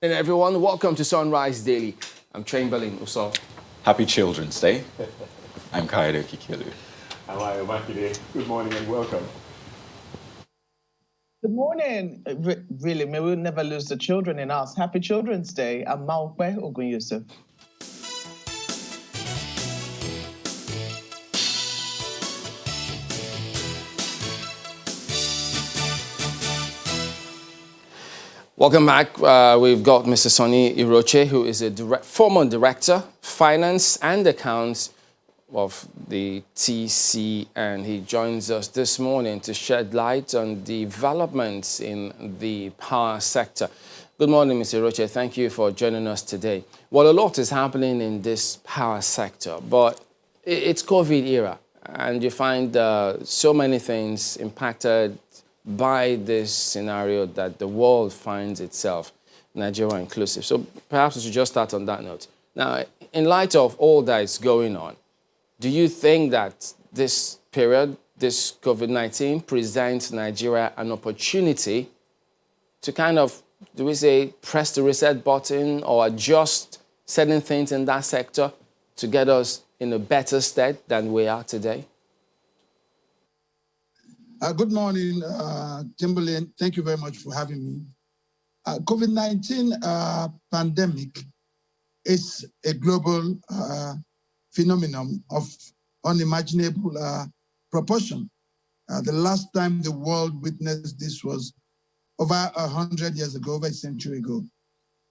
And everyone, welcome to Sunrise Daily. I'm Chamberlain Uso. Happy Children's Day. I'm Kaido Kikilu. I'm Ayo Makide. Good morning and welcome. Good morning. Really, may we never lose the children in us. Happy Children's Day. I'm Maokwe Ogun Yusuf. Welcome back. We've got Mr. Sonny Iroche, who is a former director, finance and accounts of the TC, and he joins us this morning to shed light on developments in the power sector. Good morning, Mr. Iroche. Thank you for joining us today. Well, a lot is happening in this power sector, but it's COVID era, and you find so many things impacted by this scenario that the world finds itself, Nigeria inclusive. So perhaps we should just start on that note. Now, in light of all that is going on, do you think that this period, this COVID-19, presents Nigeria an opportunity to kind of, do we say, press the reset button or adjust certain things in that sector to get us in a better state than we are today? Good morning, Timberlane. Thank you very much for having me. COVID-19 pandemic is a global phenomenon of unimaginable proportion. The last time the world witnessed this was over 100 years ago, over a century ago.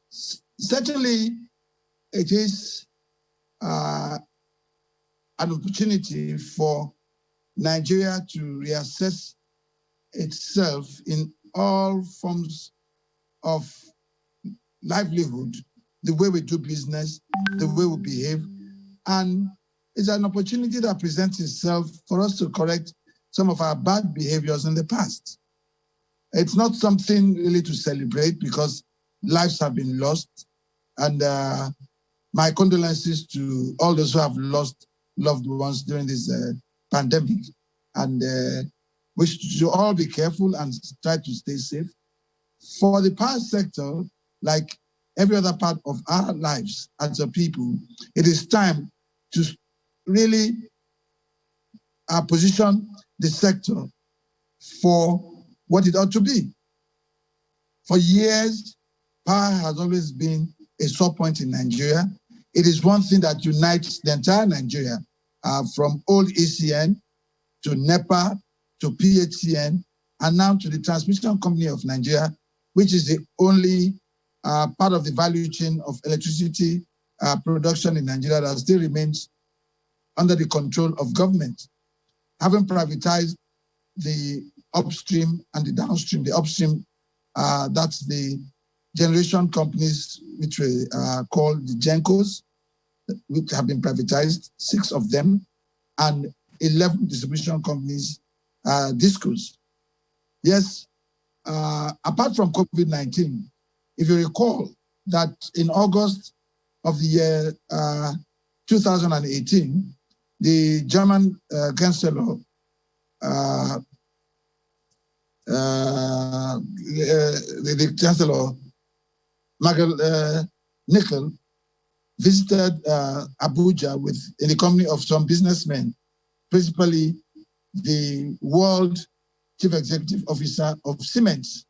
Certainly, it is an opportunity for Nigeria to reassess itself in all forms of livelihood, the way we do business, the way we behave, and it's an opportunity that presents itself for us to correct some of our bad behaviors in the past. It's not something really to celebrate because lives have been lost, and my condolences to all those who have lost loved ones during this pandemic, and we should all be careful and try to stay safe. For the power sector, like every other part of our lives as a people, it is time to really position the sector for what it ought to be. For years, power has always been a sore point in Nigeria. It is one thing that unites the entire Nigeria, from old ECN to NEPA to PHCN, and now to the Transmission Company of Nigeria, which is the only part of the value chain of electricity production in Nigeria that still remains under the control of government. Having privatized the upstream and the downstream, the upstream, that's the generation companies, which we call the GENCOs, which have been privatized, 6 of them, and 11 distribution companies, DISCOs. Yes, apart from COVID-19, if you recall that in August of the year 2018, the German Chancellor, the Chancellor, Merkel, visited Abuja in the company of some businessmen, principally the World Chief Executive Officer of Siemens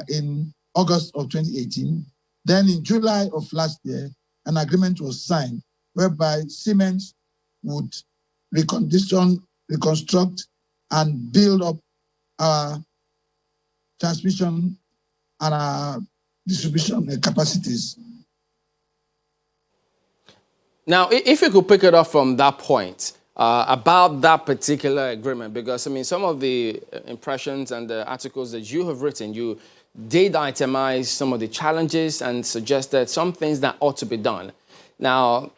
in August of 2018. Then in July of last year, an agreement was signed whereby Siemens would reconstruct and build up our transmission and our distribution capacities. Now, if you could pick it up from that point, about that particular agreement, because, I mean, some of the impressions and the articles that you have written, you did itemize some of the challenges and suggested some things that ought to be done. Now,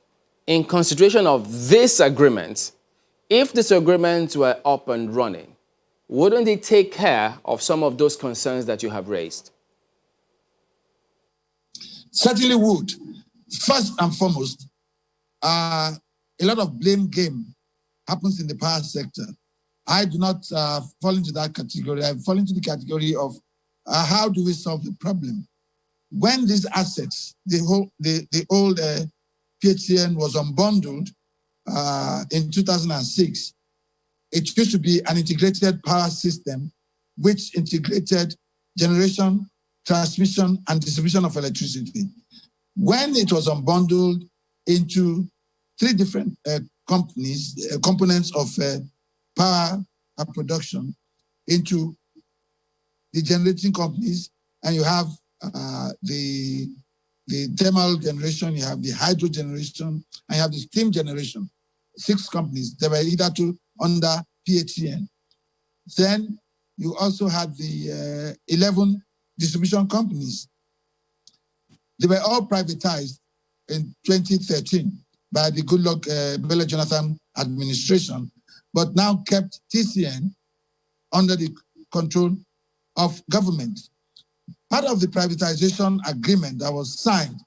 in consideration of this agreement, if this agreement were up and running, wouldn't it take care of some of those concerns that you have raised? Certainly would. First and foremost, a lot of blame game happens in the power sector. I do not fall into that category. I fall into the category of how do we solve the problem? when these assets, the old PHCN was unbundled in 2006, it used to be an integrated power system which integrated generation, transmission, and distribution of electricity. When it was unbundled into three different components of power production, into the generating companies, and you have the thermal generation, you have the hydro generation, and you have the steam generation. 6 companies. They were either two under PHCN. Then you also had the 11 distribution companies. They were all privatized in 2013 by the Goodluck Bello Jonathan administration, but now kept TCN under the control of government. Part of the privatization agreement that was signed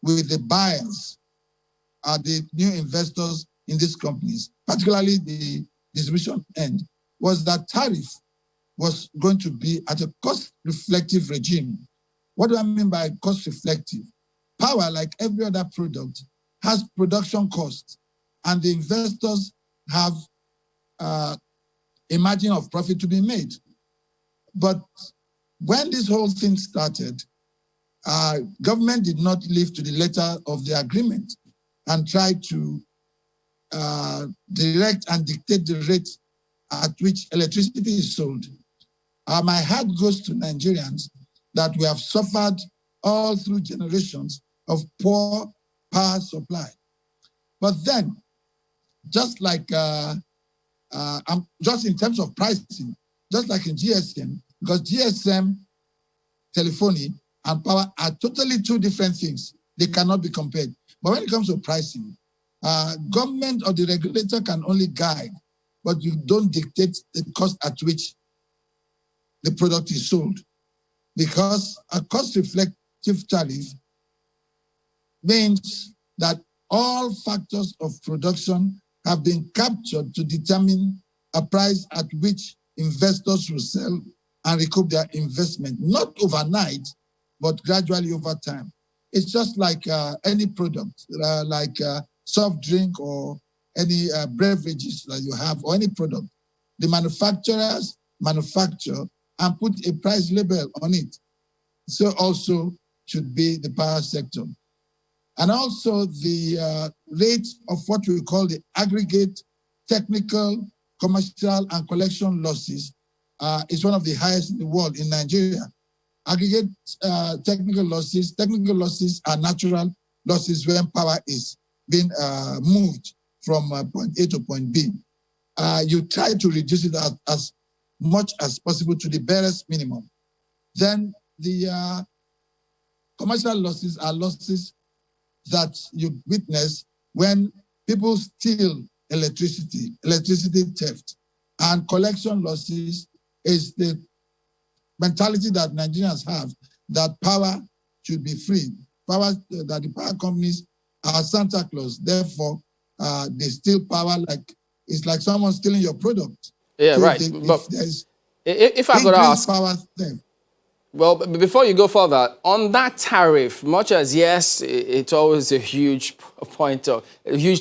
with the buyers are the new investors in these companies, particularly the distribution end, was that tariff was going to be at a cost-reflective regime. What do I mean by cost-reflective? Power, like every other product, has production costs, and the investors have a margin of profit to be made. But when this whole thing started, government did not live to the letter of the agreement and tried to direct and dictate the rate at which electricity is sold. My heart goes to Nigerians that we have suffered all through generations of poor power supply. But then, just like, just in terms of pricing, just like in GSM, because GSM, telephony, and power are totally two different things. They cannot be compared. But when it comes to pricing, government or the regulator can only guide, but you don't dictate the cost at which the product is sold. Because a cost-reflective tariff means that all factors of production have been captured to determine a price at which investors will sell and recoup their investment, not overnight, but gradually over time. It's just like any product, like soft drink or any beverages that you have, or any product. The manufacturers manufacture and put a price label on it. So also should be the power sector. And also the rate of what we call the aggregate technical, commercial, and collection losses is one of the highest in the world in Nigeria. Aggregate technical losses are natural losses when power is being moved from point A to point B. You try to reduce it as much as possible to the barest minimum. Then the commercial losses are losses that you witness when people steal electricity theft. And collection losses is the mentality that Nigerians have, that power should be free. That the power companies are Santa Claus. Therefore, they steal power it's like someone stealing your product. Yeah, so right. But if I could ask, power theft. Well, before you go further, on that tariff, much as yes, it's always a huge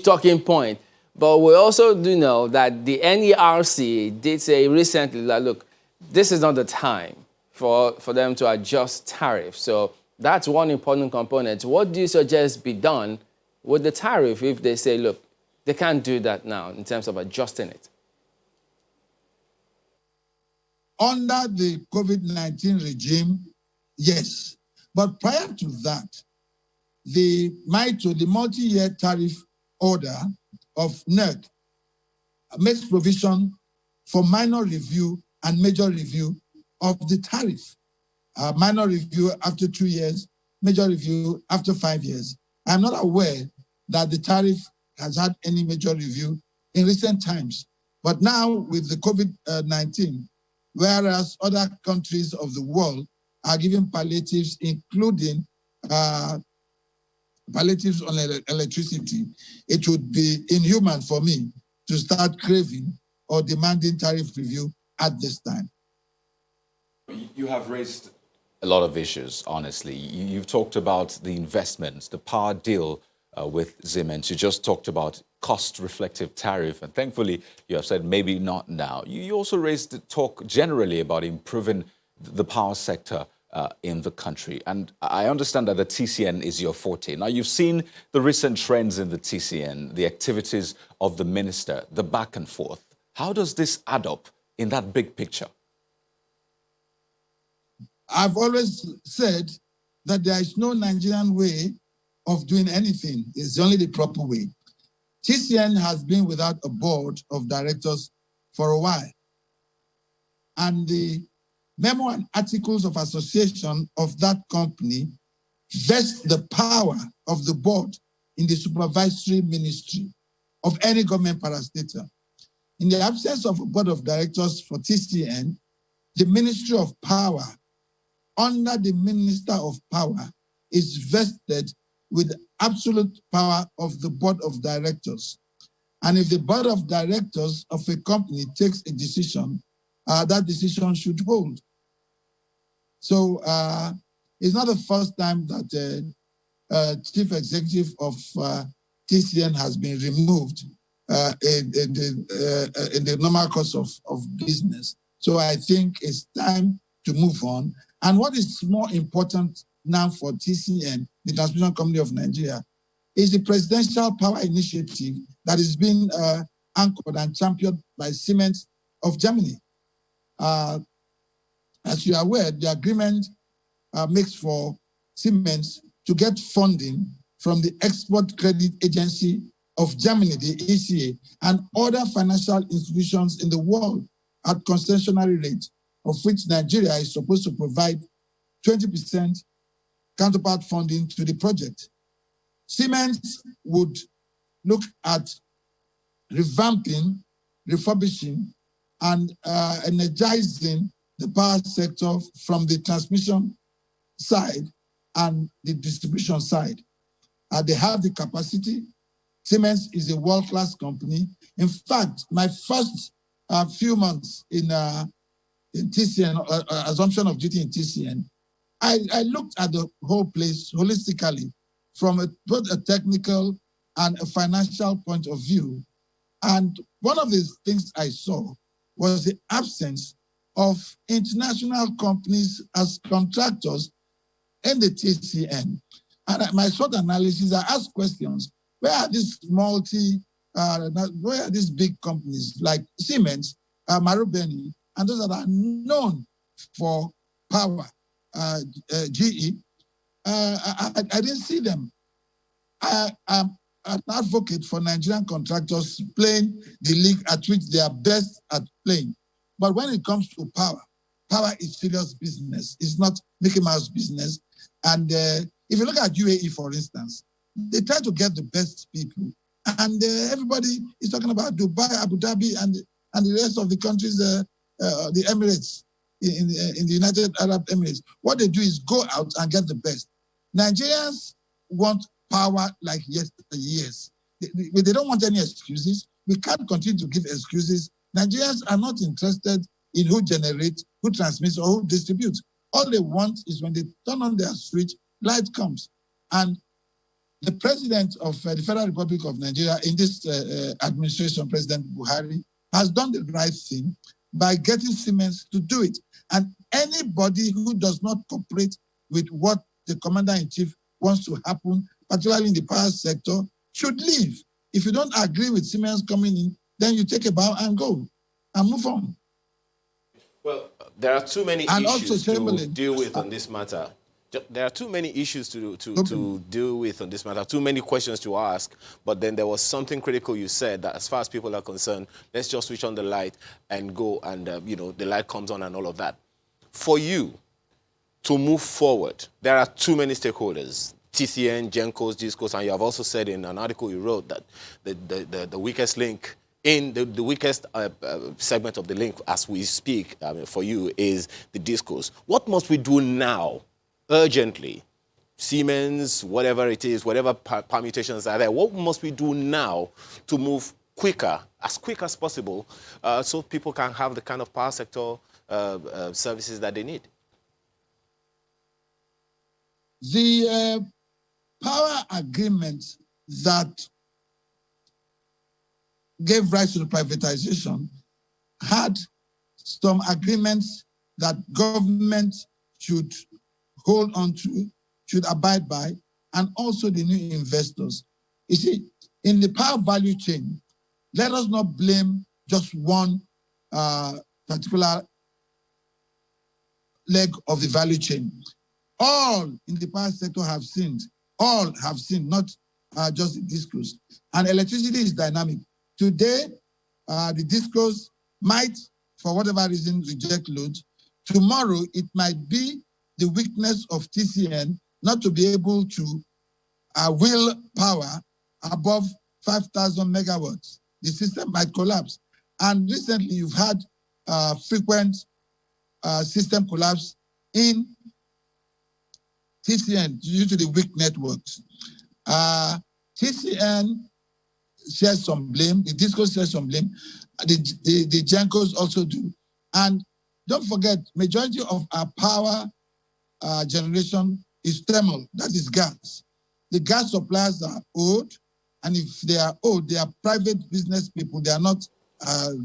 talking point, but we also do know that the NERC did say recently that, look, this is not the time for them to adjust tariffs. So that's one important component. What do you suggest be done with the tariff if they say, look, they can't do that now in terms of adjusting it? Under the COVID-19 regime, yes. But prior to that, the multi-year tariff order of NERC makes provision for minor review and major review of the tariff. Minor review after 2 years, major review after 5 years. I'm not aware that the tariff has had any major review in recent times. But now with the COVID-19, whereas other countries of the world are giving palliatives, including palliatives on electricity, it would be inhuman for me to start craving or demanding tariff review at this time. You have raised a lot of issues, honestly. You've talked about the investments, the power deal with Siemens. You just talked about cost-reflective tariff, and thankfully you have said maybe not now. You also raised the talk generally about improving the power sector in the country. And I understand that the TCN is your forte. Now, you've seen the recent trends in the TCN, the activities of the minister, the back and forth. How does this add up in that big picture? I've always said that there is no Nigerian way of doing anything. It's only the proper way. TCN has been without a board of directors for a while. And the memo and articles of association of that company vest the power of the board in the supervisory ministry of any government parastatal. In the absence of a board of directors for TCN, the Ministry of Power, under the Minister of Power, is vested with absolute power of the board of directors. And if the board of directors of a company takes a decision, that decision should hold. So it's not the first time that chief executive of TCN has been removed in the normal course of business. So I think it's time to move on. And what is more important now for TCN, the Transmission Company of Nigeria, is the Presidential Power Initiative that is being anchored and championed by Siemens of Germany. As you are aware, the agreement makes for Siemens to get funding from the Export Credit Agency of Germany, the ECA, and other financial institutions in the world at concessionary rate, of which Nigeria is supposed to provide 20% counterpart funding to the project. Siemens would look at revamping, refurbishing, and energizing the power sector from the transmission side and the distribution side. They have the capacity. Siemens is a world-class company. In fact, my first few months in TCN, assumption of duty in TCN, I looked at the whole place holistically from both a technical and a financial point of view. And one of the things I saw was the absence of international companies as contractors in the TCN. And my short analysis, I asked questions. Where are these where are these big companies like Siemens, Marubeni, and those that are known for power, GE? I didn't see them. I am an advocate for Nigerian contractors playing the league at which they are best at playing. But when it comes to power, power is serious business. It's not Mickey Mouse business. And if you look at UAE, for instance, they try to get the best people. And everybody is talking about Dubai, Abu Dhabi, and the rest of the countries, the Emirates, in the United Arab Emirates. What they do is go out and get the best. Nigerians want power like yesteryears. They don't want any excuses. We can't continue to give excuses. Nigerians are not interested in who generates, who transmits, or who distributes. All they want is when they turn on their switch, light comes. And the president of the Federal Republic of Nigeria in this administration, President Buhari, has done the right thing by getting Siemens to do it. And anybody who does not cooperate with what the commander-in-chief wants to happen, particularly in the power sector, should leave. If you don't agree with Siemens coming in, then you take a bow and go and move on. Well, there are too many And issues also to deal with on this matter. There are too many issues to deal with on this matter, too many questions to ask. But then there was something critical you said that as far as people are concerned, let's just switch on the light and go and, the light comes on and all of that. For you to move forward, there are too many stakeholders. TCN, GENCOs, GISCOs, and you have also said in an article you wrote that the weakest link in the weakest segment of the link as we speak for you is the DISCOs. What must we do now, urgently? Siemens, whatever it is, whatever permutations are there, what must we do now to move quicker, as quick as possible, so people can have the kind of power sector services that they need? The power agreement that gave rise to the privatization had some agreements that government should hold on to, should abide by, and also the new investors. You see, in the power value chain, let us not blame just one particular leg of the value chain. All in the power sector have sinned. All have sinned, not just the discos. And electricity is dynamic. Today, the discos might, for whatever reason, reject load. Tomorrow, it might be the weakness of TCN not to be able to will power above 5,000 megawatts. The system might collapse. And recently, you've had frequent system collapse in TCN due to the weak networks. TCN shares some blame, the DISCO shares some blame, the GENCOs also do. And don't forget, majority of our power generation is thermal, that is gas. The gas suppliers are old, and if they are old, they are private business people, they are not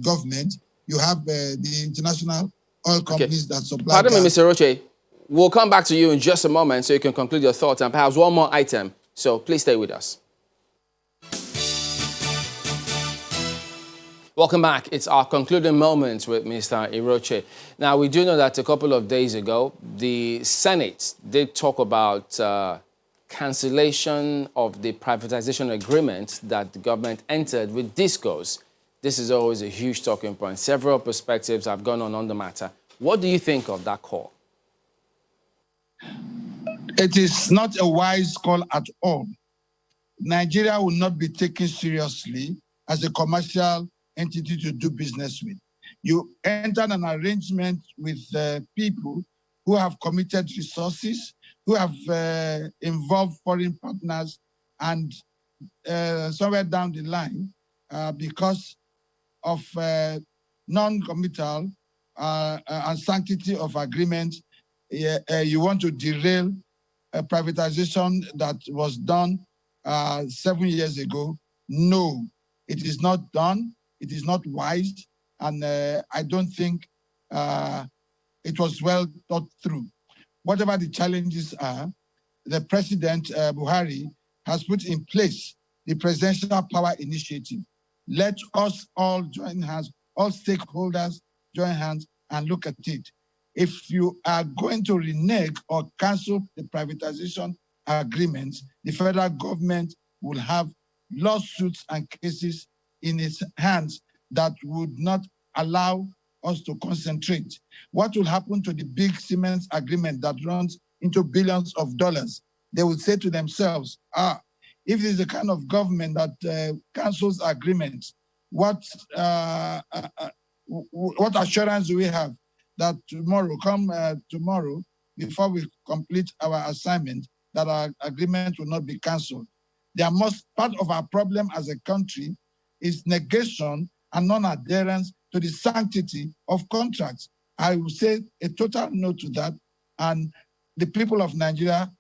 government. You have the international oil companies that supply Pardon gas. me, Mr. Roche. We'll come back to you in just a moment so you can conclude your thoughts and perhaps one more item. So please stay with us. Welcome back. It's our concluding moments with Mr. Iroche. Now, we do know that a couple of days ago, the Senate did talk about cancellation of the privatization agreement that the government entered with DISCOs. This is always a huge talking point. Several perspectives have gone on the matter. What do you think of that call? It is not a wise call at all. Nigeria will not be taken seriously as a commercial entity to do business with. You enter an arrangement with people who have committed resources, who have involved foreign partners, and somewhere down the line, because of non-committal and sanctity of agreement, you want to derail a privatization that was done 7 years ago. No, it is not done. It is not wise. And I don't think it was well thought through. Whatever the challenges are, the President, Buhari, has put in place the Presidential Power Initiative. Let us all join hands, all stakeholders join hands and look at it. If you are going to renege or cancel the privatization agreements, the federal government will have lawsuits and cases in its hands that would not allow us to concentrate. What will happen to the big Siemens agreement that runs into billions of dollars? They will say to themselves, if this is the kind of government that cancels agreements, what assurance do we have that tomorrow, before we complete our assignment, that our agreement will not be canceled? Part of our problem as a country is negation and non-adherence to the sanctity of contracts. I will say a total no to that, and the people of Nigeria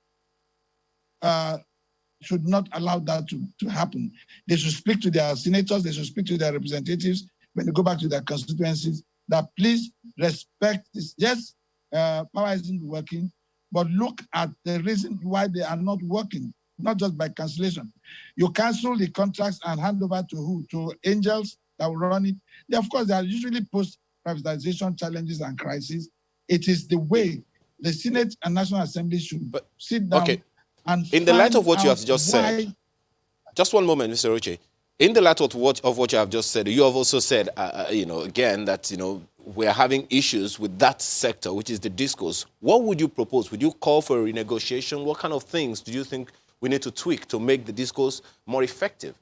should not allow that to happen. They should speak to their senators, they should speak to their representatives when they go back to their constituencies, that please respect this. Yes, power isn't working, but look at the reason why they are not working, not just by cancellation. You cancel the contracts and hand over to who? To angels that will run it. Of course, they are usually post-privatization challenges and crises. It is the way the Senate and National Assembly should sit down and in the light of what you have just said, just one moment, Mr. Roche. In the light of what you have just said, you have also said, again, that, we are having issues with that sector, which is the DISCOs. What would you propose? Would you call for a renegotiation? What kind of things do you think we need to tweak to make the DISCOs more effective?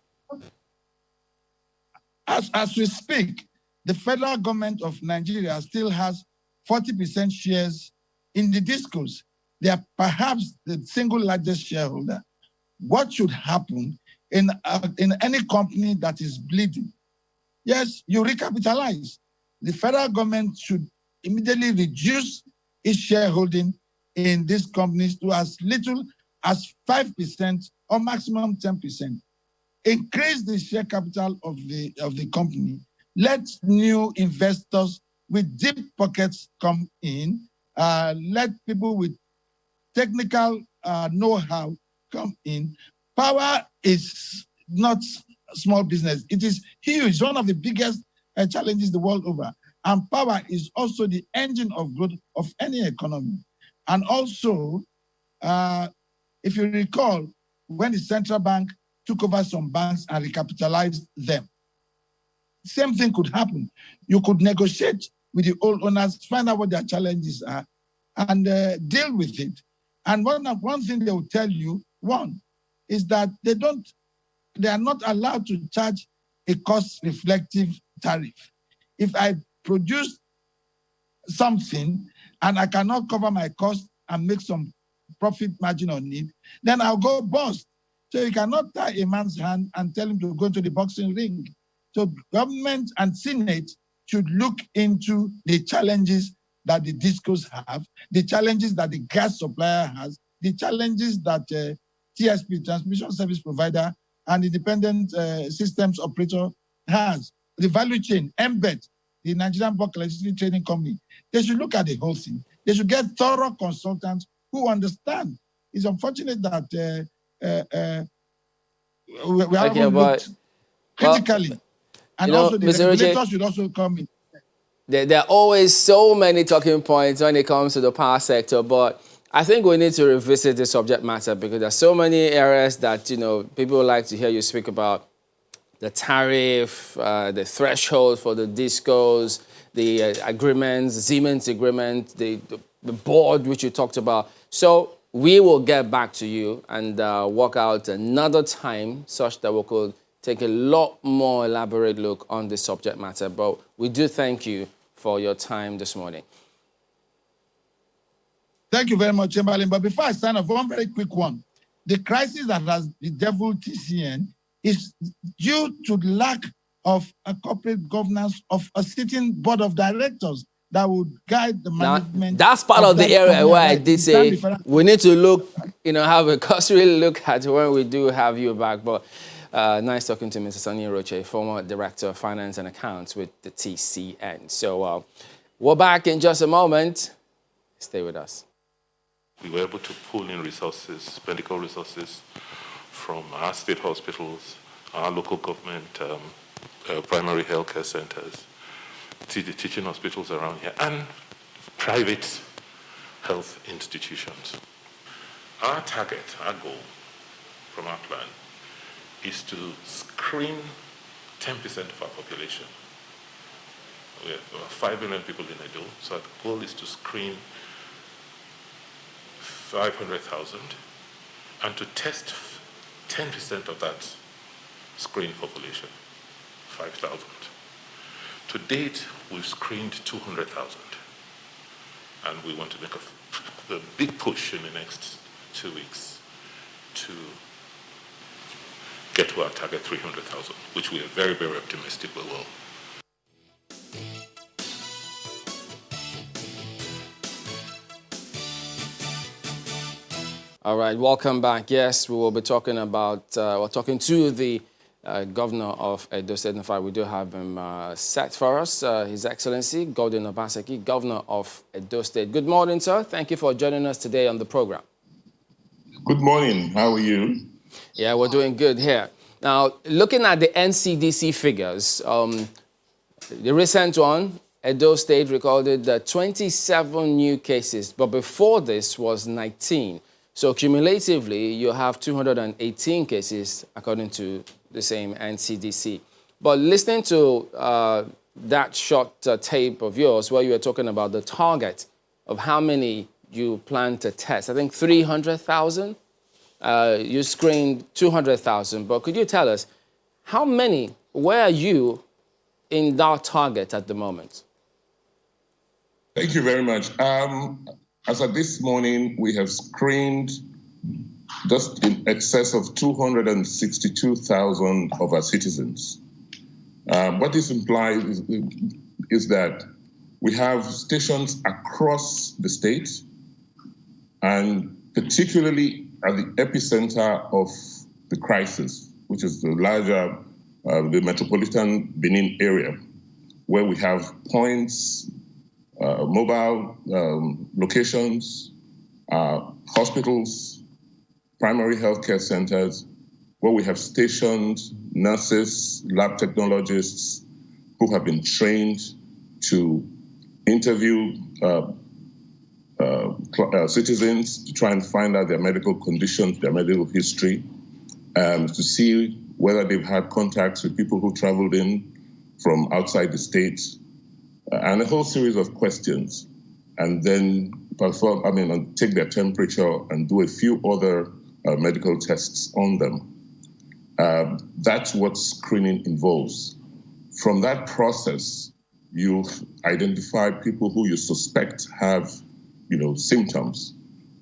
As we speak, the federal government of Nigeria still has 40% shares in the DISCOs. They are perhaps the single largest shareholder. What should happen in any company that is bleeding? Yes, you recapitalize. The federal government should immediately reduce its shareholding in these companies to as little as 5% or maximum 10%. Increase the share capital of the company. Let new investors with deep pockets come in. Let people with technical know-how come in. Power is not small business. It is huge. It's one of the biggest challenges the world over. And power is also the engine of growth of any economy. And also, if you recall, when the central bank took over some banks and recapitalized them, same thing could happen. You could negotiate with the old owners, find out what their challenges are, and deal with it. And one thing they will tell you, one, is that they are not allowed to charge a cost-reflective tariff. If I produce something and I cannot cover my cost and make some profit margin on it, then I'll go bust. So you cannot tie a man's hand and tell him to go to the boxing ring. So government and Senate should look into the challenges that the discos have, the challenges that the gas supplier has, the challenges that TSP, Transmission Service Provider, and Independent Systems Operator has. The value chain, MBET, the Nigerian Bulk Electricity Trading Company, they should look at the whole thing. They should get thorough consultants who understand. It's unfortunate that we haven't looked critically. And also the regulators should also come in. There are always so many talking points when it comes to the power sector, but I think we need to revisit the subject matter because there are so many areas that, people like to hear you speak about. The tariff, the threshold for the discos, the agreements, Siemens agreement, the board which you talked about. So we will get back to you and work out another time such that we could take a lot more elaborate look on the subject matter. But we do thank you for your time this morning. Thank you very much, Chamberlain. But before I sign off, one very quick one. The crisis that has bedeviled TCN is due to the lack of a corporate governance of a sitting board of directors that would guide the management. Now, that's part of the area where I did say we need to look, have a cursory look at when we do have you back. But nice talking to Mr. Sonny Iroche, former Director of Finance and Accounts with the TCN. So we're back in just a moment. Stay with us. We were able to pull in resources, medical resources, from our state hospitals, our local government, primary healthcare centers, the teaching hospitals around here, and private health institutions. Our target, our goal from our plan is to screen 10% of our population. We have about 5 million people in Edo, so the goal is to screen 500,000 and to test 10% of that screened population, 5,000. To date, we've screened 200,000, and we want to make a big push in the next 2 weeks to get to our target 300,000, which we are very, very optimistic we will. All right, welcome back. Yes, we will be talking about, we're talking to the governor of Edo State. In fact, we do have him set for us, His Excellency Godwin Obaseki, governor of Edo State. Good morning, sir. Thank you for joining us today on the program. Good morning. How are you? Yeah, we're doing good here. Now, looking at the NCDC figures, the recent one, Edo State recorded 27 new cases, but before this was 19. So cumulatively, you have 218 cases, according to the same NCDC. But listening to that short tape of yours where you were talking about the target of how many you plan to test, I think 300,000, you screened 200,000. But could you tell us how many, where are you in that target at the moment? Thank you very much. As of this morning, we have screened just in excess of 262,000 of our citizens. What this implies is that we have stations across the state and particularly at the epicenter of the crisis, which is the larger, the metropolitan Benin area, where we have points, mobile locations, hospitals, primary healthcare centers, where we have stationed nurses, lab technologists who have been trained to interview citizens to try and find out their medical conditions, their medical history, to see whether they've had contacts with people who traveled in from outside the state, and a whole series of questions, and then take their temperature and do a few other medical tests on them. That's what screening involves. From that process, you identify people who you suspect have, symptoms,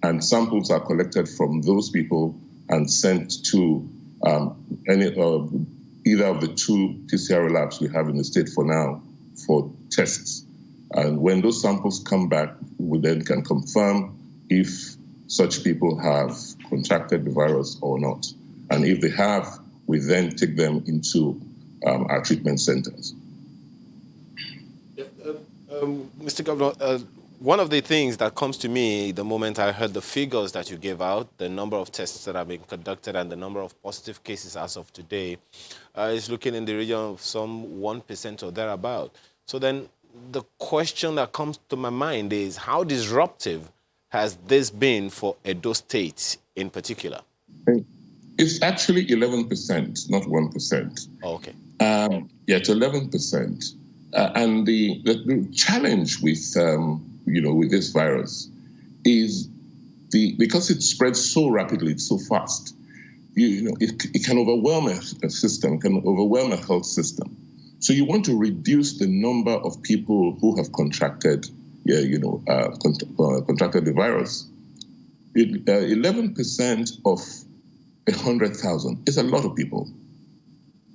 and samples are collected from those people and sent to either of the two PCR labs we have in the state for now for tests. And when those samples come back, we then can confirm if such people have contracted the virus or not. And if they have, we then take them into our treatment centers. Mr. Governor, one of the things that comes to me the moment I heard the figures that you gave out, the number of tests that have been conducted and the number of positive cases as of today, is looking in the region of some 1% or thereabout. So then the question that comes to my mind is, how disruptive has this been for Edo State in particular? It's actually 11%, not 1%. Oh, okay. It's 11%. And the challenge with with this virus is because it spreads so rapidly, it's so fast. It can overwhelm a system, can overwhelm a health system. So you want to reduce the number of people who have contracted, contracted the virus. 11% of 100,000 is a lot of people,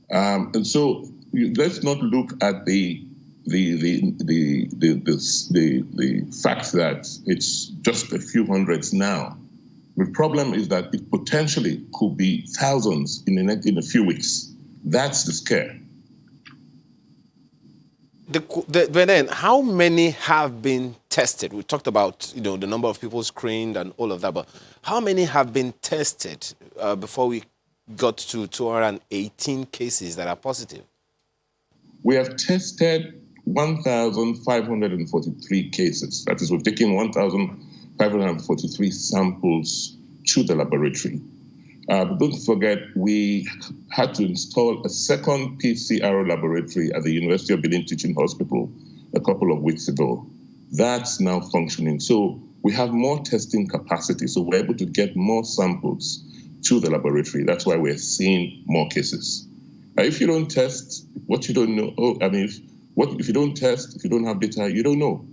and so let's not look at the fact that it's just a few hundreds now. The problem is that it potentially could be thousands in a few weeks. That's the scare. But then, how many have been tested? We talked about the number of people screened and all of that, but how many have been tested before we got to 218 cases that are positive? We have tested 1,543 cases. That is, we've taken 1,543 samples to the laboratory. But don't forget, we had to install a second PCR laboratory at the University of Benin Teaching Hospital a couple of weeks ago. That's now functioning. So we have more testing capacity. So we're able to get more samples to the laboratory. That's why we're seeing more cases. If you don't test what you don't know, if you don't test, if you don't have data, you don't know.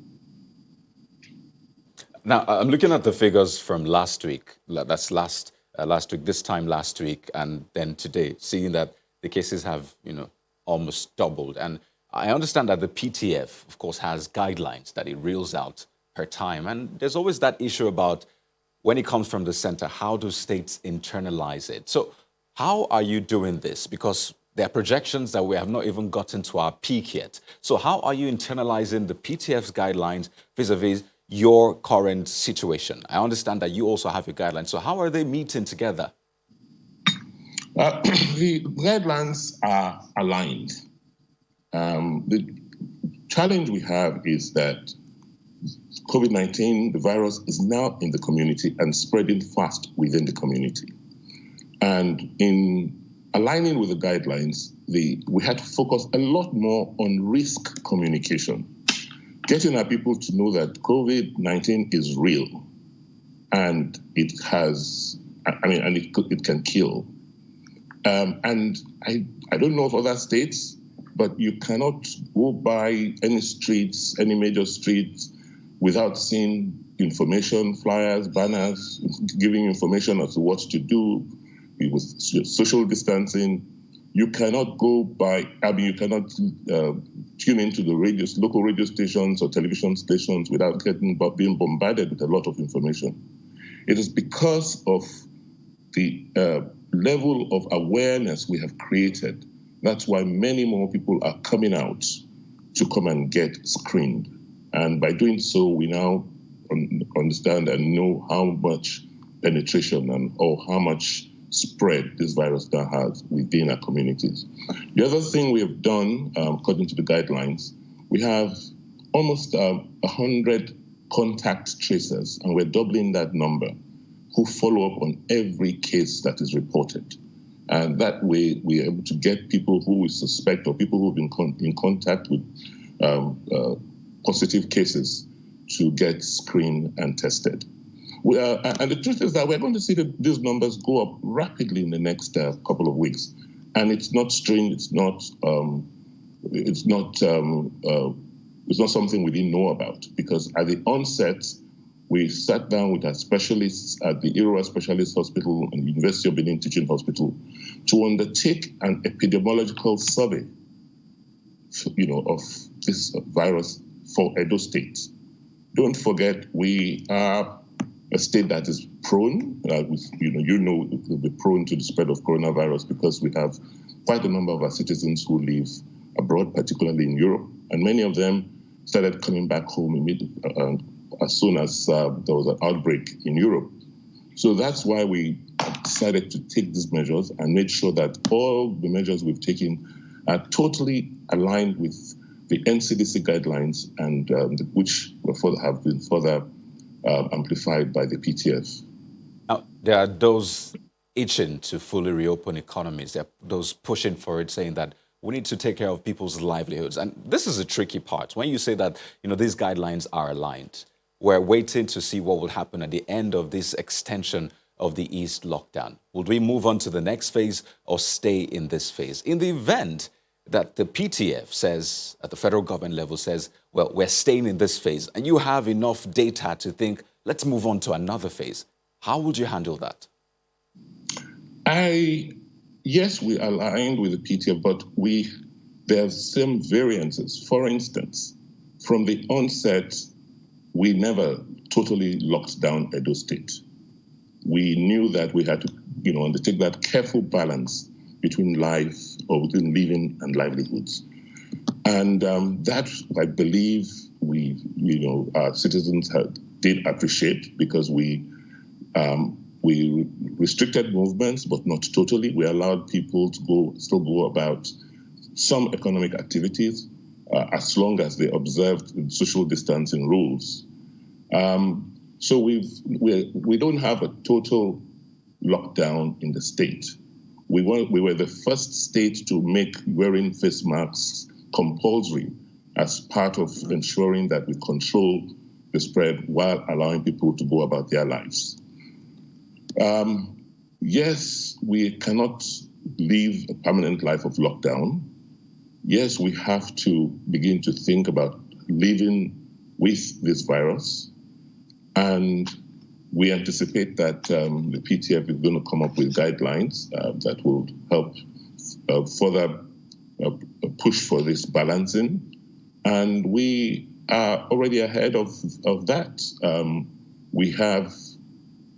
Now, I'm looking at the figures from last week. That's last week, this time last week, and then today, seeing that the cases have, almost doubled. And I understand that the PTF, of course, has guidelines that it reels out per time. And there's always that issue about when it comes from the center, how do states internalize it? So how are you doing this? Because there are projections that we have not even gotten to our peak yet. So how are you internalizing the PTF's guidelines vis-a-vis your current situation? I understand that you also have your guidelines. So how are they meeting together? The guidelines are aligned. The challenge we have is that COVID-19, the virus, is now in the community and spreading fast within the community. And in aligning with the guidelines, we had to focus a lot more on risk communication, getting our people to know that COVID-19 is real and it can kill. And I don't know of other states, but you cannot go by any streets, any major streets, without seeing information, flyers, banners, giving information as to what to do with social distancing. You cannot go by, you cannot tune into the local radio stations or television stations without being bombarded with a lot of information. It is because of the level of awareness we have created. That's why many more people are coming out to come and get screened. And by doing so, we now understand and know how much penetration or how much spread this virus now has within our communities. The other thing we have done, according to the guidelines, we have almost 100 contact tracers, and we're doubling that number, who follow up on every case that is reported. And that way, we are able to get people who we suspect or people who have been in contact with positive cases to get screened and tested. And the truth is that we're going to see these numbers go up rapidly in the next couple of weeks. And it's not strange. It's not something we didn't know about, because at the onset, we sat down with our specialists at the Iroa Specialist Hospital and University of Benin Teaching Hospital to undertake an epidemiological survey, of this virus for Edo State. Don't forget, we are a state that is prone, will be prone to the spread of coronavirus because we have quite a number of our citizens who live abroad, particularly in Europe, and many of them started coming back home immediately as soon as there was an outbreak in Europe. So that's why we decided to take these measures and make sure that all the measures we've taken are totally aligned with the NCDC guidelines, and which have been further amplified by the PTF. Now, there are those itching to fully reopen economies. There are those pushing for it, saying that we need to take care of people's livelihoods. And this is a tricky part. When you say that, these guidelines are aligned, we're waiting to see what will happen at the end of this extension of the East lockdown. Will we move on to the next phase or stay in this phase? In the event that the PTF says, at the federal government level says, well, we're staying in this phase, and you have enough data to think, let's move on to another phase, how would you handle that? Yes, we aligned with the PTF, but there are some variances. For instance, from the onset, we never totally locked down Edo State. We knew that we had to, undertake that careful balance between between living and livelihoods. And that, I believe, our citizens did appreciate, because we restricted movements, but not totally. We allowed people to still go about some economic activities as long as they observed social distancing rules. So we don't have a total lockdown in the state. We were the first state to make wearing face masks compulsory as part of ensuring that we control the spread while allowing people to go about their lives. Yes, we cannot live a permanent life of lockdown. Yes, we have to begin to think about living with this virus. And we anticipate that the PTF is going to come up with guidelines that will help further push for this balancing. And we are already ahead of that. We have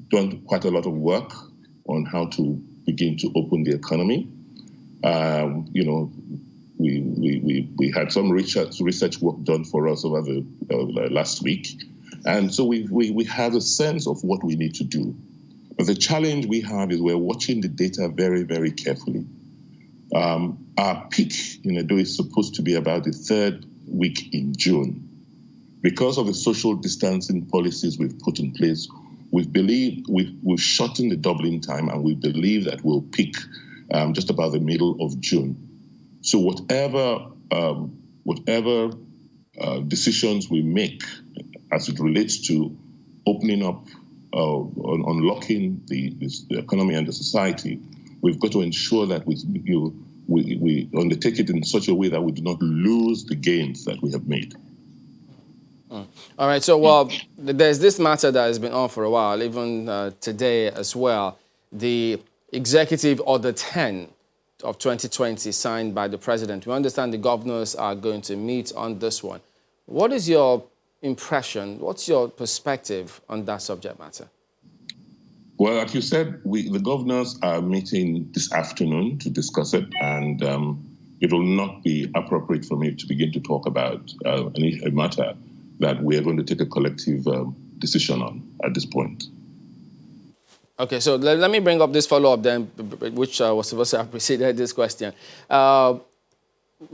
done quite a lot of work on how to begin to open the economy. We had some research work done for us over the last week. And so we have a sense of what we need to do. But the challenge we have is we're watching the data very, very carefully. Our peak in Edo is supposed to be about the third week in June. Because of the social distancing policies we've put in place, we've shortened the doubling time, and we believe that we'll peak just about the middle of June. So whatever decisions we make as it relates to opening up, unlocking the economy and the society, we've got to ensure that we undertake it in such a way that we do not lose the gains that we have made. All right, so, there's this matter that has been on for a while, even today as well. The Executive Order 10 of 2020 signed by the president. We understand the governors are going to meet on this one. What is your impression? What's your perspective on that subject matter? Well, like you said, the governors are meeting this afternoon to discuss it, and it will not be appropriate for me to begin to talk about a matter that we are going to take a collective decision on at this point. Okay, so let me bring up this follow-up then, which was supposed to have preceded this question.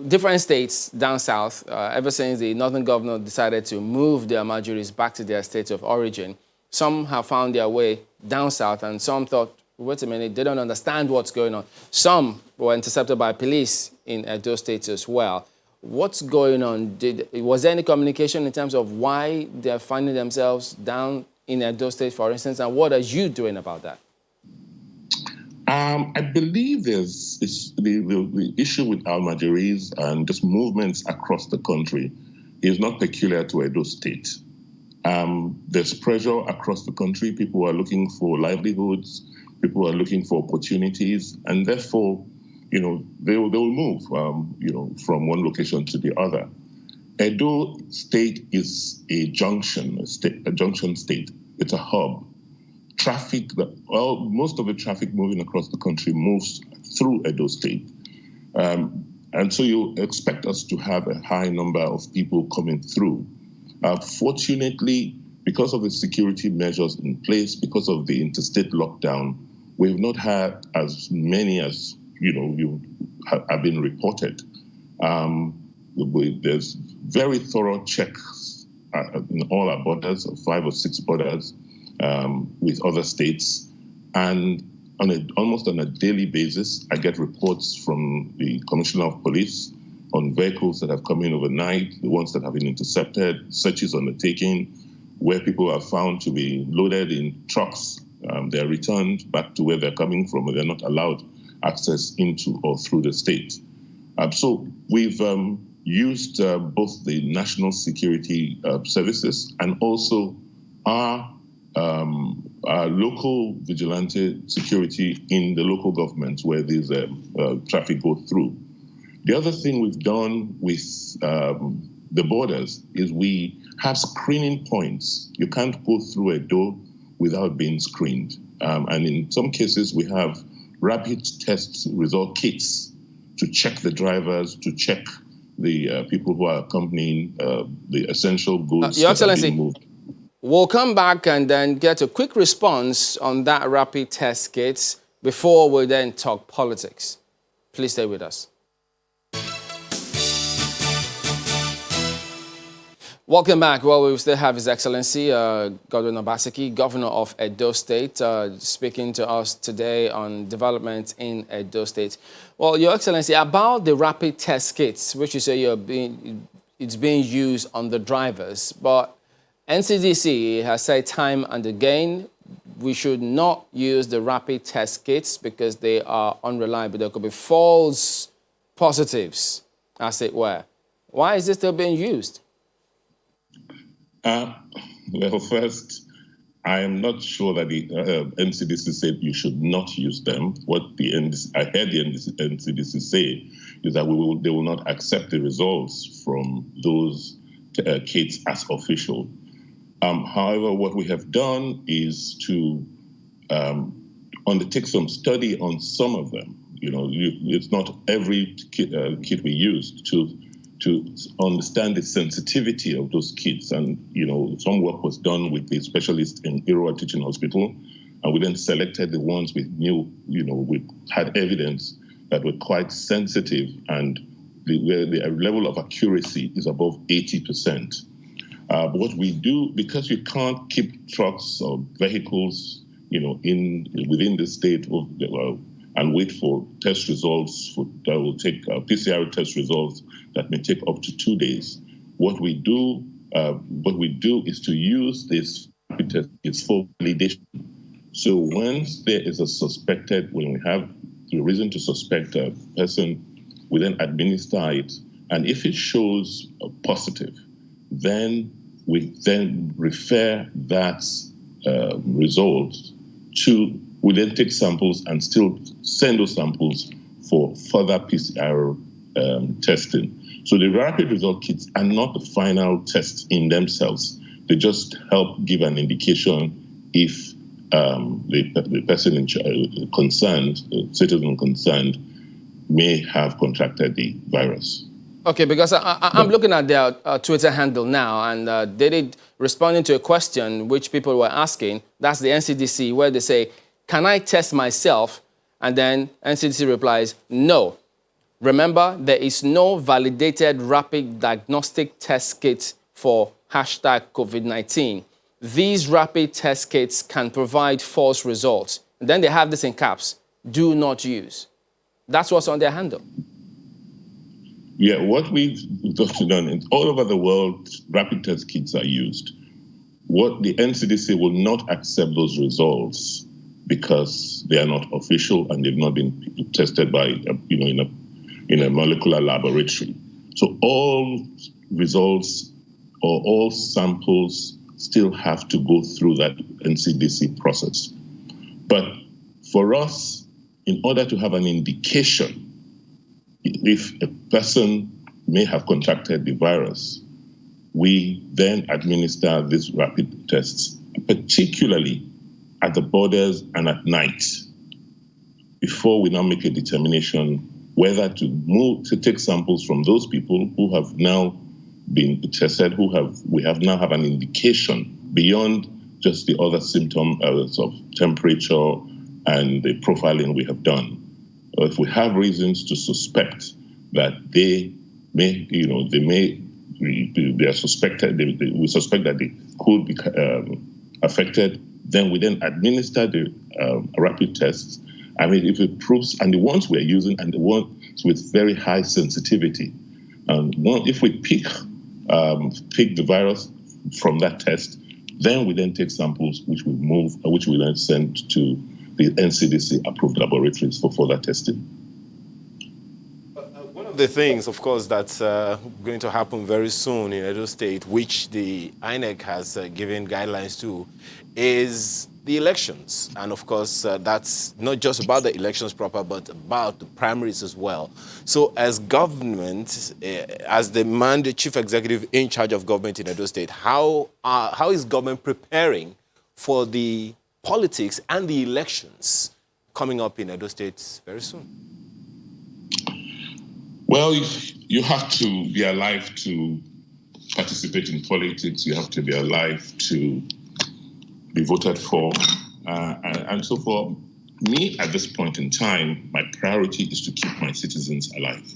Different states down south, ever since the northern governor decided to move their Almajiris back to their states of origin, some have found their way down south, and some thought, wait a minute, they don't understand what's going on. Some were intercepted by police in Edo State as well. What's going on? Was there any communication in terms of why they're finding themselves down in Edo State, for instance, and what are you doing about that? I believe there's the issue with Almajiris and just movements across the country is not peculiar to Edo State. There's pressure across the country. People are looking for livelihoods. People are looking for opportunities, and therefore, they will move, from one location to the other. Edo State is a junction state. It's a hub. Most of the traffic moving across the country moves through Edo State. And so you expect us to have a high number of people coming through. Fortunately, because of the security measures in place, because of the interstate lockdown, we've not had as many as, have been reported. There's very thorough checks in all our borders, 5 or 6 borders, with other states. And almost on a daily basis, I get reports from the Commissioner of Police on vehicles that have come in overnight, the ones that have been intercepted, searches undertaken, where people are found to be loaded in trucks. They're returned back to where they're coming from, and they're not allowed access into or through the state. So we've used both the national security services and also our local vigilante security in the local governments where these traffic goes through. The other thing we've done with the borders is we have screening points. You can't go through Edo without being screened. And in some cases, we have rapid test result kits to check the drivers, to check the people who are accompanying the essential goods. Your Excellency, we'll come back and then get a quick response on that rapid test kits before we then talk politics. Please stay with us. Welcome back. Well, we still have His Excellency Godwin Obaseki, Governor of Edo State, speaking to us today on developments in Edo State. Well, Your Excellency, about the rapid test kits, which you say it's being used on the drivers, but NCDC has said time and again we should not use the rapid test kits because they are unreliable. There could be false positives, as it were. Why is this still being used? Well, first, I am not sure that the NCDC said you should not use them. What I heard the NCDC say is that they will not accept the results from those kits as official. However, what we have done is to undertake some study on some of them. It's not every kit we use to understand the sensitivity of those kits. And, some work was done with the specialist in Iroa Teaching Hospital, and we then selected the ones we had evidence that were quite sensitive, and the level of accuracy is above 80%. What we do, because you can't keep trucks or vehicles, within the state and wait for test results that will take PCR test results that may take up to 2 days. What we do is to use this rapid test kits for validation. So once there is when we have the reason to suspect a person, we then administer it, and if it shows positive, then we then refer that result to. We then take samples and still send those samples for further PCR testing. So the rapid result kits are not the final test in themselves. They just help give an indication if the person concerned, the citizen concerned, may have contracted the virus. Okay, because I'm looking at their Twitter handle now, and they did responding to a question which people were asking. That's the NCDC, where they say, "Can I test myself?" And then NCDC replies, "No. Remember, there is no validated rapid diagnostic test kit for #COVID-19. These rapid test kits can provide false results." And then they have this in caps: "Do not use." That's what's on their handle. Yeah, what we've done all over the world, rapid test kits are used. What the NCDC will not accept those results because they are not official and they've not been tested by, in a molecular laboratory. So all results or all samples still have to go through that NCDC process. But for us, in order to have an indication if a person may have contracted the virus, we then administer these rapid tests, particularly at the borders and at night, before we now make a determination whether to take samples from those people who have now been tested, we now have an indication beyond just the other symptoms of temperature and the profiling we have done. If we have reasons to suspect that we suspect that they could be affected, then we then administer the rapid tests. I mean, if it proves, and the ones we're using, and the ones with very high sensitivity, and if we pick the virus from that test, then we then take samples which we then send to the NCDC approved laboratories for further testing. One of the things, of course, that's going to happen very soon in Edo State, which the INEC has given guidelines to, is the elections. And of course, that's not just about the elections proper, but about the primaries as well. So as government, as the chief executive in charge of government in Edo State, how is government preparing for the politics and the elections coming up in Edo State very soon? Well, you have to be alive to participate in politics. You have to be alive to be voted for. And so for me, at this point in time, my priority is to keep my citizens alive.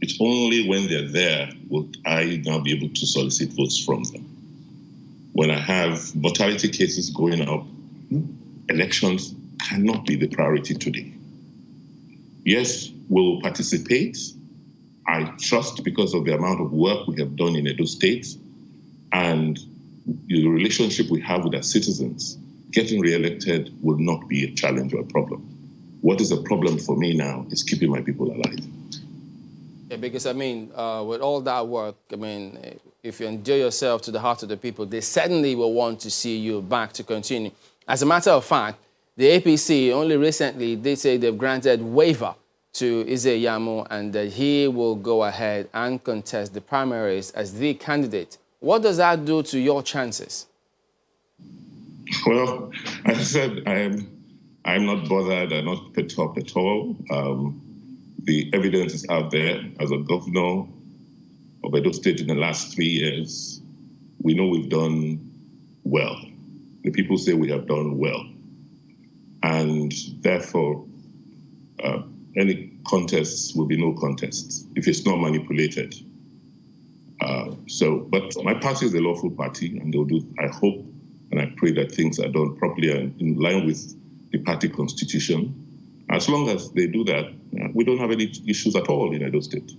It's only when they're there will I now be able to solicit votes from them. When I have mortality cases going up, elections cannot be the priority today. Yes, we will participate. I trust because of the amount of work we have done in Edo State and the relationship we have with our citizens, getting re-elected will not be a challenge or a problem. What is a problem for me now is keeping my people alive. Yeah, because, with all that work, if you endear yourself to the heart of the people, they certainly will want to see you back to continue. As a matter of fact, the APC only recently, they say they've granted waiver to Ize Iyamu and that he will go ahead and contest the primaries as the candidate. What does that do to your chances? Well, as I said, I'm not bothered. I'm not put up at all. The evidence is out there. As a governor of Edo State in the last 3 years, we know we've done well. The people say we have done well. And therefore, any contests will be no contests if it's not manipulated. But my party is a lawful party, and they'll do, I hope, and I pray that things are done properly and in line with the party constitution. As long as they do that, we don't have any issues at all in Edo State.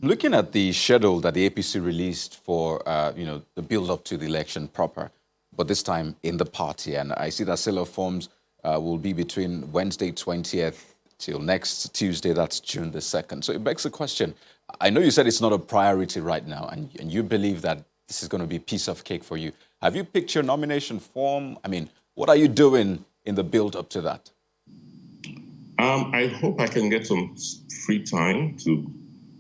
Looking at the schedule that the APC released for, the build-up to the election proper, but this time in the party, and I see that sale of forms will be between Wednesday 20th till next Tuesday, that's June the 2nd. So it begs the question, I know you said it's not a priority right now, and you believe that this is going to be a piece of cake for you. Have you picked your nomination form? What are you doing in the build-up to that? I hope I can get some free time to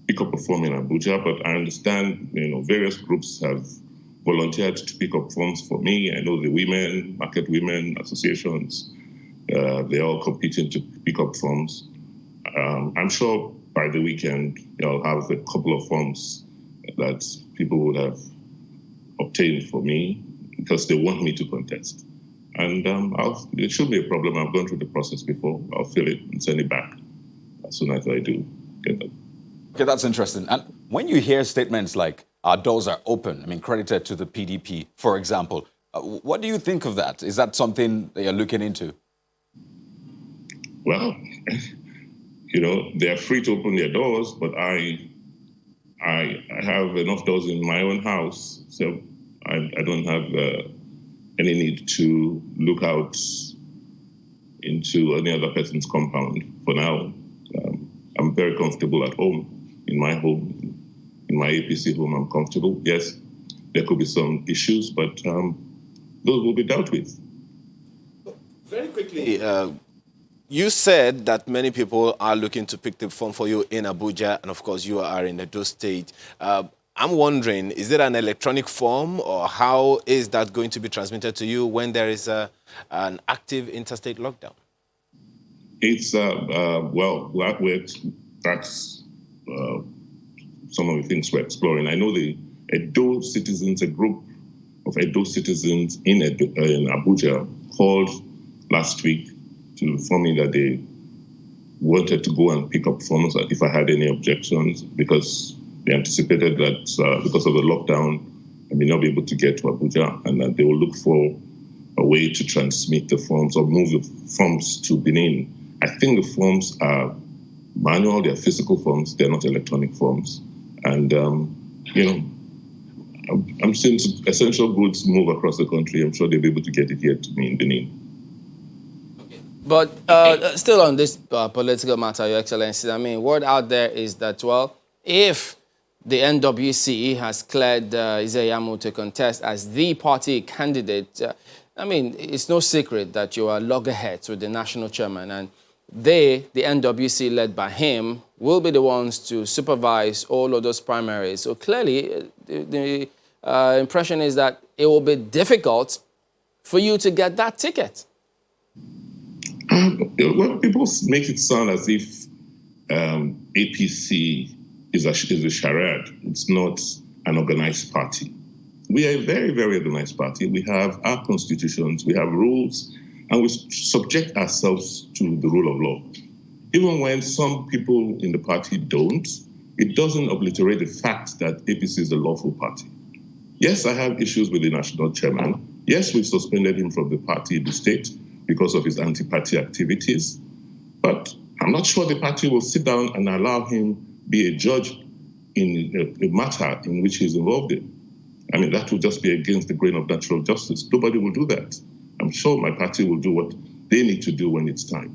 pick up a form in Abuja, but I understand, various groups have volunteered to pick up forms for me. I know the women, market women associations, they're all competing to pick up forms. I'm sure by the weekend, I'll have a couple of forms that people would have obtained for me because they want me to contest. And it shouldn't be a problem. I've gone through the process before. I'll fill it and send it back as soon as I do get them. Okay, that's interesting. And when you hear statements like, our doors are open, I mean, credited to the PDP, for example, what do you think of that? Is that something that you're looking into? Well, they're free to open their doors, but I have enough doors in my own house, so I don't have any need to look out into any other person's compound for now. I'm very comfortable at home, in my home, in my APC home. I'm comfortable. Yes, there could be some issues, but those will be dealt with. Very quickly, you said that many people are looking to pick the form for you in Abuja, and of course you are in Edo State. I'm wondering, is it an electronic form, or how is that going to be transmitted to you when there is an active interstate lockdown? It's, that's some of the things we're exploring. I know the Edo citizens, a group of Edo citizens in Abuja called last week to inform me that they wanted to go and pick up forms if I had any objections, because they anticipated that because of the lockdown, I may not be able to get to Abuja, and that they will look for a way to transmit the forms or move the forms to Benin. I think the forms are manual, they're physical forms, they're not electronic forms. And, I'm seeing essential goods move across the country. I'm sure they'll be able to get it here to me in Benin. But still on this political matter, Your Excellency, I mean, word out there is that, well, if the NWC has cleared Ize-Iyamu to contest as the party candidate, I mean, it's no secret that you are loggerheads with the national chairman, and they, the NWC led by him, will be the ones to supervise all of those primaries. So clearly, the impression is that it will be difficult for you to get that ticket. Well, people make it sound as if APC is a charade. It's not an organized party. We are a very, very organized party. We have our constitutions, we have rules, and we subject ourselves to the rule of law. Even when some people in the party don't, it doesn't obliterate the fact that APC is a lawful party. Yes, I have issues with the national chairman. Yes, we've suspended him from the party in the state because of his anti-party activities. But I'm not sure the party will sit down and allow him be a judge in a matter in which he's involved in. I mean, that would just be against the grain of natural justice. Nobody will do that. I'm sure my party will do what they need to do when it's time.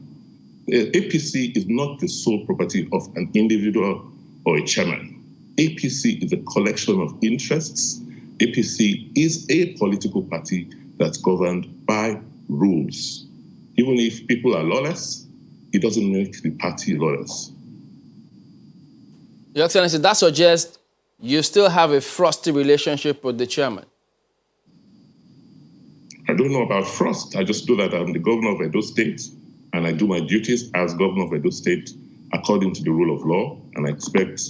APC is not the sole property of an individual or a chairman. APC is a collection of interests. APC is a political party that's governed by rules. Even if people are lawless, it doesn't make the party lawless. Your Excellency, that suggests you still have a frosty relationship with the chairman. I don't know about frost. I just know that I'm the governor of Edo State, and I do my duties as governor of Edo State according to the rule of law, and I expect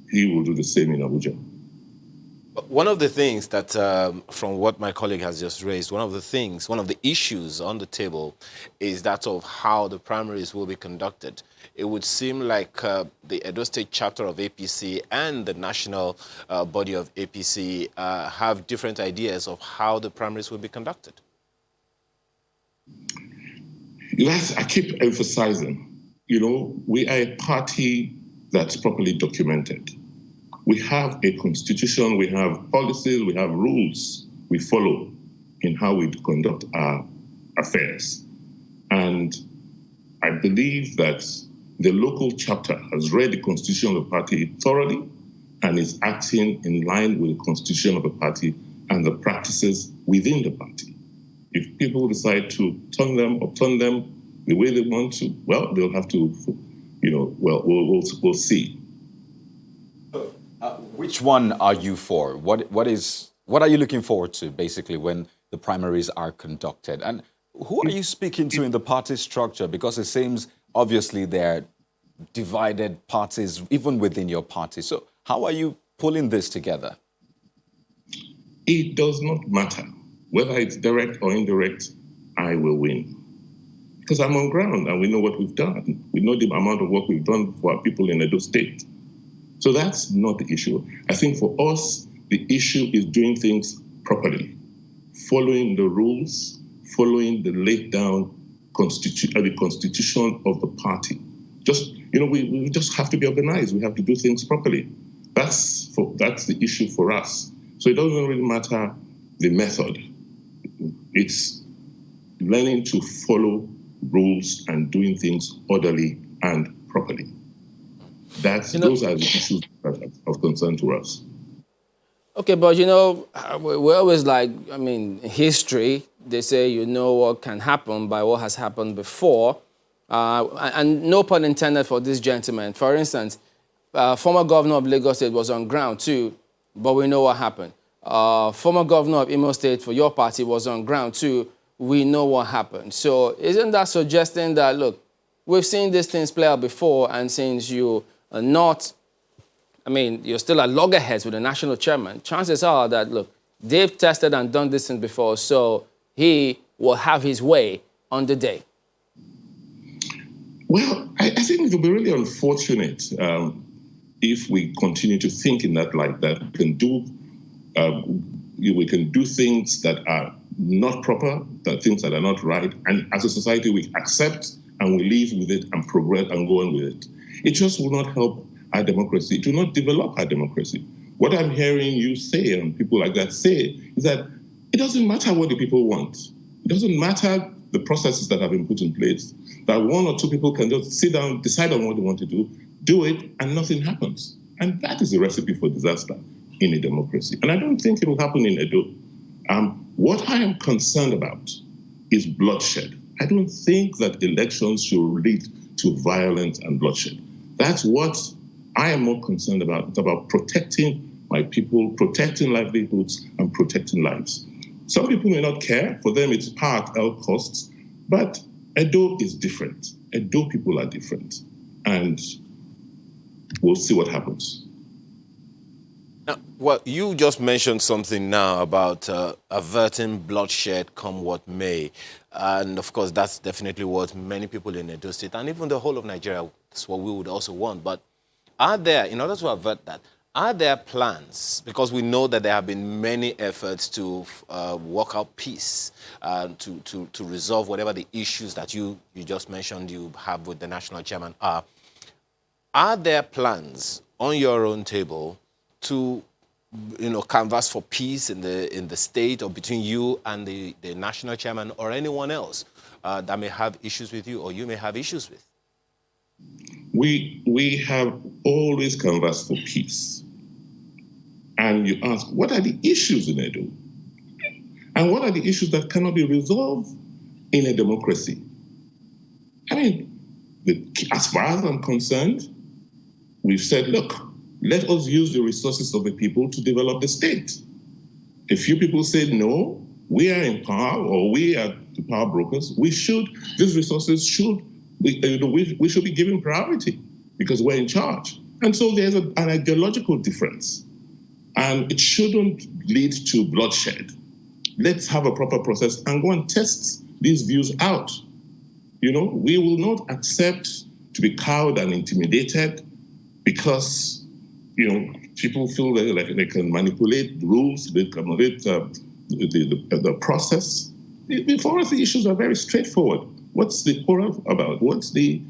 he will do the same in Abuja. One of the things that, from what my colleague has just raised, one of the issues on the table is that of how the primaries will be conducted. It would seem like the Edo State chapter of APC and the national body of APC have different ideas of how the primaries will be conducted. Yes, I keep emphasizing, we are a party that's properly documented. We have a constitution, we have policies, we have rules we follow in how we conduct our affairs. And I believe that the local chapter has read the constitution of the party thoroughly and is acting in line with the constitution of the party and the practices within the party. If people decide to turn them the way they want to, well, they'll have to, we'll see. Which one are you for? What is What are you looking forward to, basically, when the primaries are conducted? And who are you speaking to in the party structure? Because it seems, obviously, there are divided parties, even within your party. So how are you pulling this together? It does not matter. Whether it's direct or indirect, I will win. Because I'm on ground and we know what we've done. We know the amount of work we've done for our people in Edo State. So that's not the issue. I think for us, the issue is doing things properly, following the rules, following the laid down the constitution of the party. We just have to be organized. We have to do things properly. That's the issue for us. So it doesn't really matter the method. It's learning to follow rules and doing things orderly and properly. Those are the issues that are of concern to us. Okay, but we're always history, they say what can happen by what has happened before. And no pun intended for this gentleman. For instance, former governor of Lagos State was on ground too, but we know what happened. Former governor of Imo State for your party was on ground too. We know what happened. So isn't that suggesting that, look, we've seen these things play out before, and since you are not, you're still at loggerheads with the national chairman, chances are that, look, they've tested and done this thing before, so he will have his way on the day. Well, I think it will be really unfortunate if we continue to think in that light, that we can do things that are not proper, things that are not right, and as a society we accept and we live with it and progress and go on with it. It just will not help our democracy. It will not develop our democracy. What I'm hearing you say and people like that say is that it doesn't matter what the people want. It doesn't matter the processes that have been put in place, that one or two people can just sit down, decide on what they want to do it, and nothing happens. And that is a recipe for disaster in a democracy. And I don't think it will happen in Edo. What I am concerned about is bloodshed. I don't think that elections should lead to violence and bloodshed. That's what I am more concerned about. It's about protecting my people, protecting livelihoods, and protecting lives. Some people may not care. For them, it's power at all costs. But Edo is different. Edo people are different. And we'll see what happens. Now, well, you just mentioned something now about averting bloodshed come what may. And, of course, that's definitely what many people in Edo State and even the whole of Nigeria, that's what we would also want. But are there, in order to avert that, are there plans? Because we know that there have been many efforts to work out peace, to resolve whatever the issues that you just mentioned you have with the national chairman are. Are there plans on your own table to, canvass for peace in the state or between you and the national chairman or anyone else that may have issues with you or you may have issues with? We have always canvassed for peace. And you ask, what are the issues in Edo? And what are the issues that cannot be resolved in a democracy? As far as I'm concerned, we've said, look, let us use the resources of the people to develop the state. A few people said, no, we are in power or we are the power brokers. These resources should we should be given priority because we're in charge. And so there's an ideological difference. And it shouldn't lead to bloodshed. Let's have a proper process and go and test these views out. We will not accept to be cowed and intimidated because, people feel like they can manipulate the rules, they can manipulate the process. For us, the issues are very straightforward. What's the quarrel about? What's the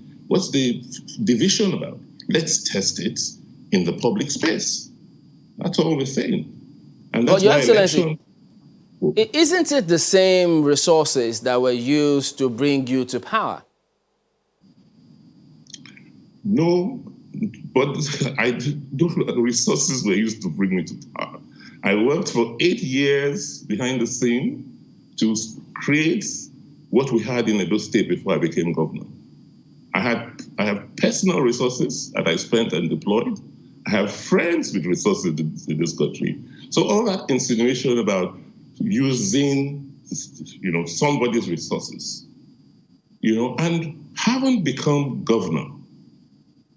division about? Let's test it in the public space. That's all we're saying. And that's Your why Excellency, isn't it the same resources that were used to bring you to power? No, but I don't know the resources were used to bring me to power. I worked for 8 years behind the scene to create what we had in Edo State before I became governor. I have personal resources that I spent and deployed. I have friends with resources in this country. So all that insinuation about using, somebody's resources, and having become governor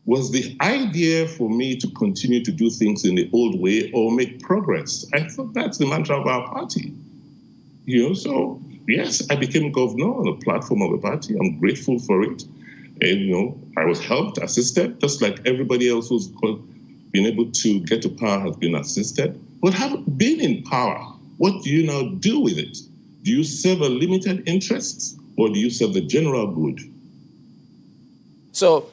was the idea for me to continue to do things in the old way or make progress. I thought that's the mantra of our party. So yes, I became governor on the platform of the party. I'm grateful for it. And, I was helped, assisted, just like everybody else who's been able to get to power has been assisted. But having been in power, what do you now do with it? Do you serve a limited interest or do you serve the general good? So,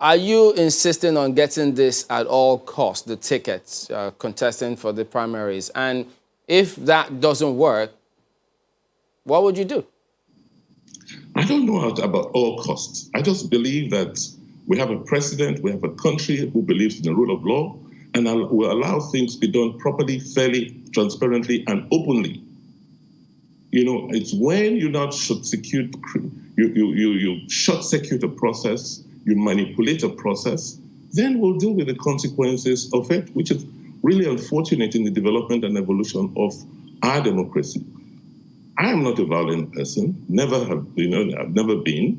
are you insisting on getting this at all costs, the tickets, contesting for the primaries? And if that doesn't work, what would you do? I don't know about all costs. I just believe that we have a president, we have a country who believes in the rule of law and will allow things to be done properly, fairly, transparently, and openly. It's when you not short-circuit, you short-circuit a process, you manipulate a process, then we'll deal with the consequences of it, which is really unfortunate in the development and evolution of our democracy. I am not a violent person, never have, I've never been.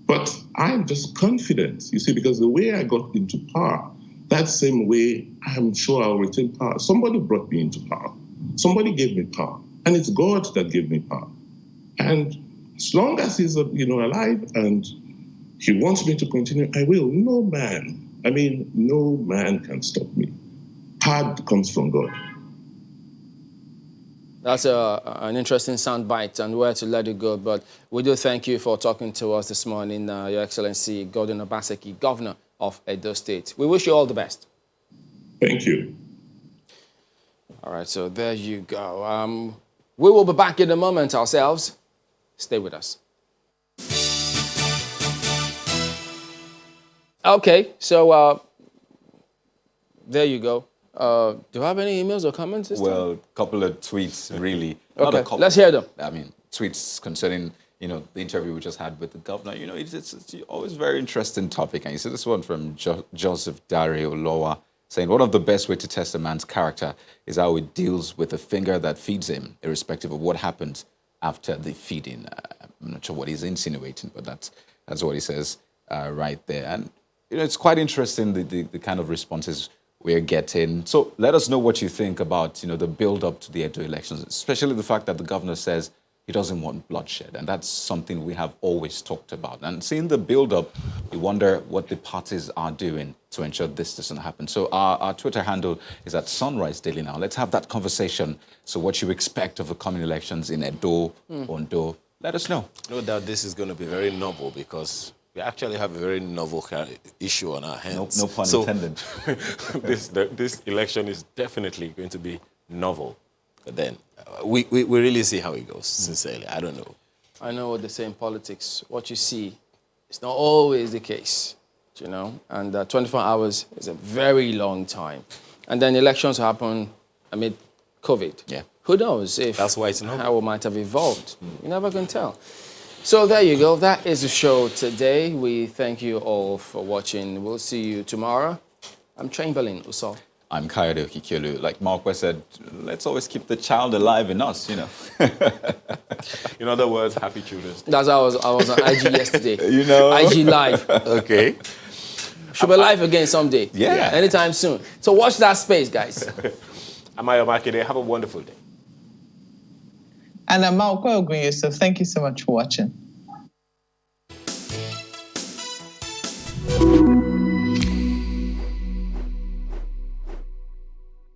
But I'm just confident, because the way I got into power, that same way, I'm sure I'll retain power. Somebody brought me into power. Somebody gave me power. And it's God that gave me power. And as long as he's, alive and he wants me to continue, I will. No man can stop me. Power comes from God. That's an interesting soundbite and where to let it go. But we do thank you for talking to us this morning, Your Excellency Gordon Obaseki, Governor of Edo State. We wish you all the best. Thank you. All right, so there you go. We will be back in a moment ourselves. Stay with us. Okay, so there you go. Do you have any emails or comments this time? A couple of tweets, really. Okay, let's hear them. Tweets concerning, the interview we just had with the governor. It's always a very interesting topic. And you see this one from Joseph Dari Olowa saying, one of the best way to test a man's character is how he deals with the finger that feeds him, irrespective of what happens after the feeding. I'm not sure what he's insinuating, but that's what he says right there. And, it's quite interesting, the kind of responses we're getting. So let us know what you think about, the build-up to the Edo elections, especially the fact that the governor says he doesn't want bloodshed. And that's something we have always talked about. And seeing the build-up, we wonder what the parties are doing to ensure this doesn't happen. So our Twitter handle is at Sunrise Daily Now. Let's have that conversation. So what you expect of the coming elections in Edo, Ondo, let us know. No doubt this is going to be very novel because we actually have a very novel issue on our hands. No pun intended. This election is definitely going to be novel. But then we really see how it goes, sincerely. I don't know. I know what they say in politics. What you see is not always the case, and 24 hours is a very long time. And then elections happen amid COVID. Yeah. Who knows if that's why it's novel. How it might have evolved. You never can tell. So there you go. That is the show today. We thank you all for watching. We'll see you tomorrow. I'm Chamberlain Uso. I'm Kayode Okikiolu. Like Mark said, let's always keep the child alive in us, In other words, happy Children's Day. That's how I was on IG yesterday. IG Live. Okay. Should be live again someday. Yeah. Anytime soon. So watch that space, guys. I'm Ayo Makide. Have a wonderful day. And I'm Malcolm Ogun Yusuf. Thank you so much for watching.